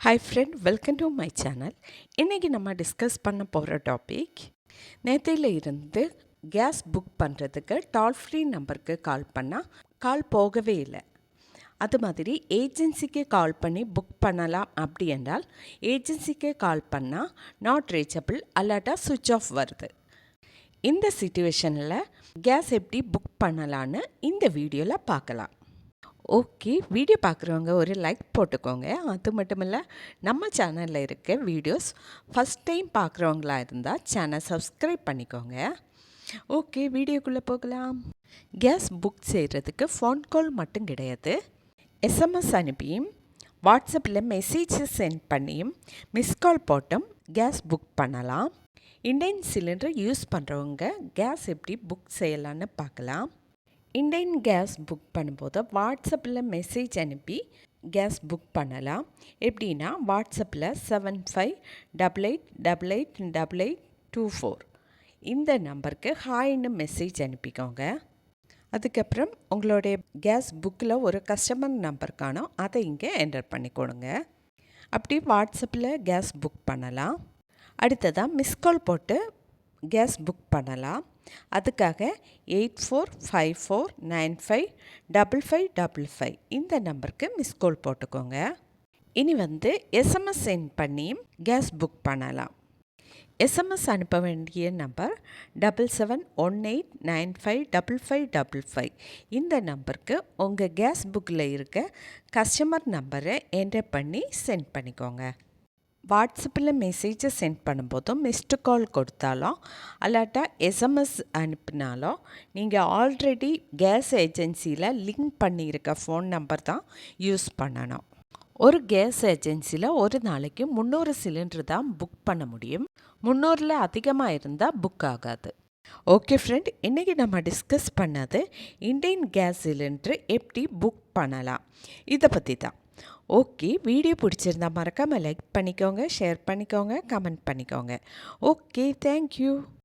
Hi friend, welcome to my channel. இன்றைக்கி நம்ம discuss பண்ண போகிற டாபிக், நேற்றையில் இருந்து கேஸ் புக் பண்ணுறதுக்கு டால் ஃப்ரீ நம்பருக்கு கால் பண்ணால் கால் போகவே இல்லை. அது மாதிரி ஏஜென்சிக்கு கால் பண்ணி புக் பண்ணலாம். அப்படி என்றால் ஏஜென்சிக்கு கால் பண்ணால் நாட் ரீச்சபிள் அல்லாட்டா சுவிட்ச் ஆஃப் வருது. இந்த சிச்சுவேஷனில் கேஸ் எப்படி புக் பண்ணலான்னு இந்த வீடியோவில் பார்க்கலாம். ஓகே, வீடியோ பார்க்குறவங்க ஒரு லைக் போட்டுக்கோங்க. அது மட்டும் இல்லை, நம்ம சேனலில் இருக்க வீடியோஸ் ஃபஸ்ட் டைம் பார்க்குறவங்களா இருந்தால் சேனல் சப்ஸ்கிரைப் பண்ணிக்கோங்க. ஓகே, வீடியோக்குள்ளே போகலாம். கேஸ் புக் செய்கிறதுக்கு ஃபோன் கால் மட்டும் கிடையாது, எஸ்எம்எஸ் அனுப்பியும் வாட்ஸ்அப்பில் மெசேஜ் சென்ட் பண்ணியும் மிஸ்கால் போட்டும் கேஸ் புக் பண்ணலாம். இண்டேன் சிலிண்டர் யூஸ் பண்ணுறவங்க கேஸ் எப்படி புக் செய்யலான்னு பார்க்கலாம். இண்டேன் கேஸ் புக் பண்ணும்போது வாட்ஸ்அப்பில் மெசேஜ் அனுப்பி கேஸ் புக் பண்ணலாம். எப்படின்னா, வாட்ஸ்அப்பில் 7588888824 இந்த நம்பருக்கு ஹாய்னு மெசேஜ் அனுப்பிக்கோங்க. அதுக்கப்புறம் உங்களுடைய கேஸ் புக்கில் ஒரு கஸ்டமர் நம்பர் காணும், அதை இங்கே என்டர் பண்ணி கொடுங்க. அப்படி வாட்ஸ்அப்பில் கேஸ் புக் பண்ணலாம். அடுத்ததாக மிஸ்கால் போட்டு கேஸ் புக் பண்ணலாம். அதுக்காக 8454955555 இந்த நம்பருக்கு மிஸ்கால் போட்டுக்கோங்க. இனி எஸ்எம்எஸ் சென்ட் பண்ணியும் கேஸ் புக் பண்ணலாம். எஸ்எம்எஸ் அனுப்ப வேண்டிய நம்பர் 7718955555. இந்த நம்பருக்கு உங்கள் கேஸ் புக்கில் இருக்க கஸ்டமர் நம்பரை என்டர் பண்ணி சென்ட் பண்ணிக்கோங்க. வாட்ஸ்அப்பில் மெசேஜை சென்ட் பண்ணும்போதும் மிஸ்டு கால் கொடுத்தாலும் அல்லாட்டா எஸ்எம்எஸ் அனுப்பினாலும் நீங்கள் ஆல்ரெடி கேஸ் ஏஜென்சியில் லிங்க் பண்ணியிருக்க ஃபோன் நம்பர் தான் யூஸ் பண்ணணும். ஒரு கேஸ் ஏஜென்சியில் ஒரு நாளைக்கு 300 சிலிண்டர் தான் புக் பண்ண முடியும். 300ல் அதிகமாக இருந்தால் புக் ஆகாது. ஓகே ஃப்ரெண்ட், இன்றைக்கி நம்ம டிஸ்கஸ் பண்ணது இண்டேன் கேஸ் சிலிண்டர் எப்படி புக் பண்ணலாம் இதை பற்றி தான். ஓகே, வீடியோ பிடிச்சிருந்தா மறக்காமல் லைக் பண்ணிக்கோங்க, ஷேர் பண்ணிக்கோங்க, கமெண்ட் பண்ணிக்கோங்க. Okay, thank you.